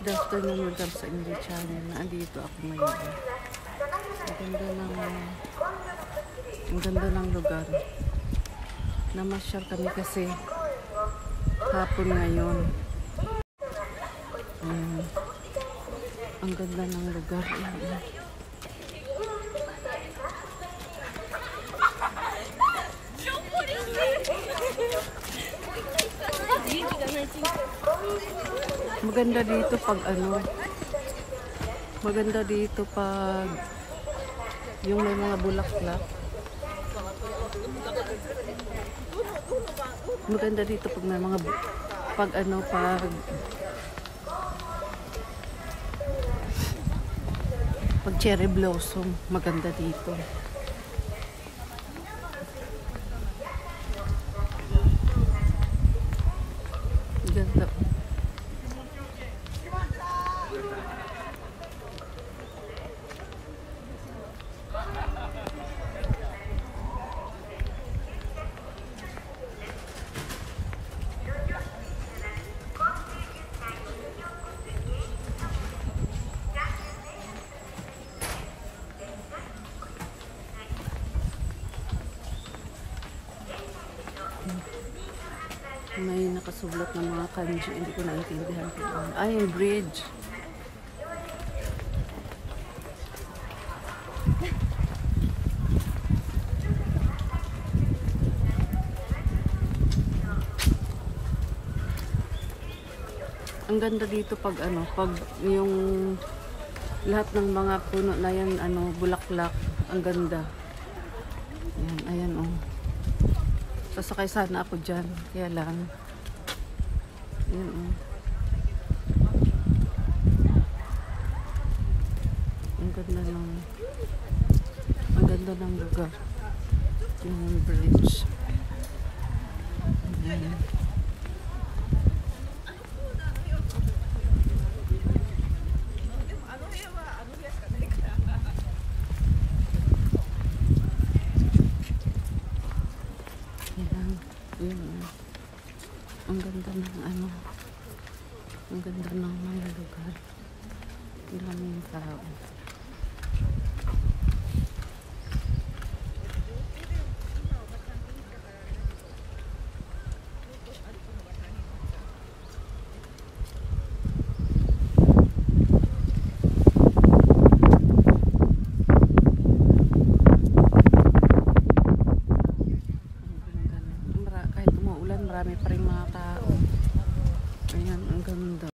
Good afternoon, welcome sa English channel. Naandito ako ngayon. Ang ganda ng lugar. Namasyal kami kasi hapon ngayon. Ang ganda ng lugar. Maganda dito pag maganda dito pag yung may mga bulaklak. Maganda dito pag may mga pag cherry blossom, maganda dito. Ganda. May nakasulat ng mga kanji, hindi ko naintindihan kung ano. Ay, yung bridge. Ang ganda dito pag pag yung lahat ng mga puno na yan, bulaklak, ang ganda. Ayan, oh. Sasakay sana ako dyan, kaya lang. Ayan, oh. Ang ganda ng lugar. Yung bridge. Ayan. Ang ganda ng ang ganda ng mga lugar. Ang daming tao.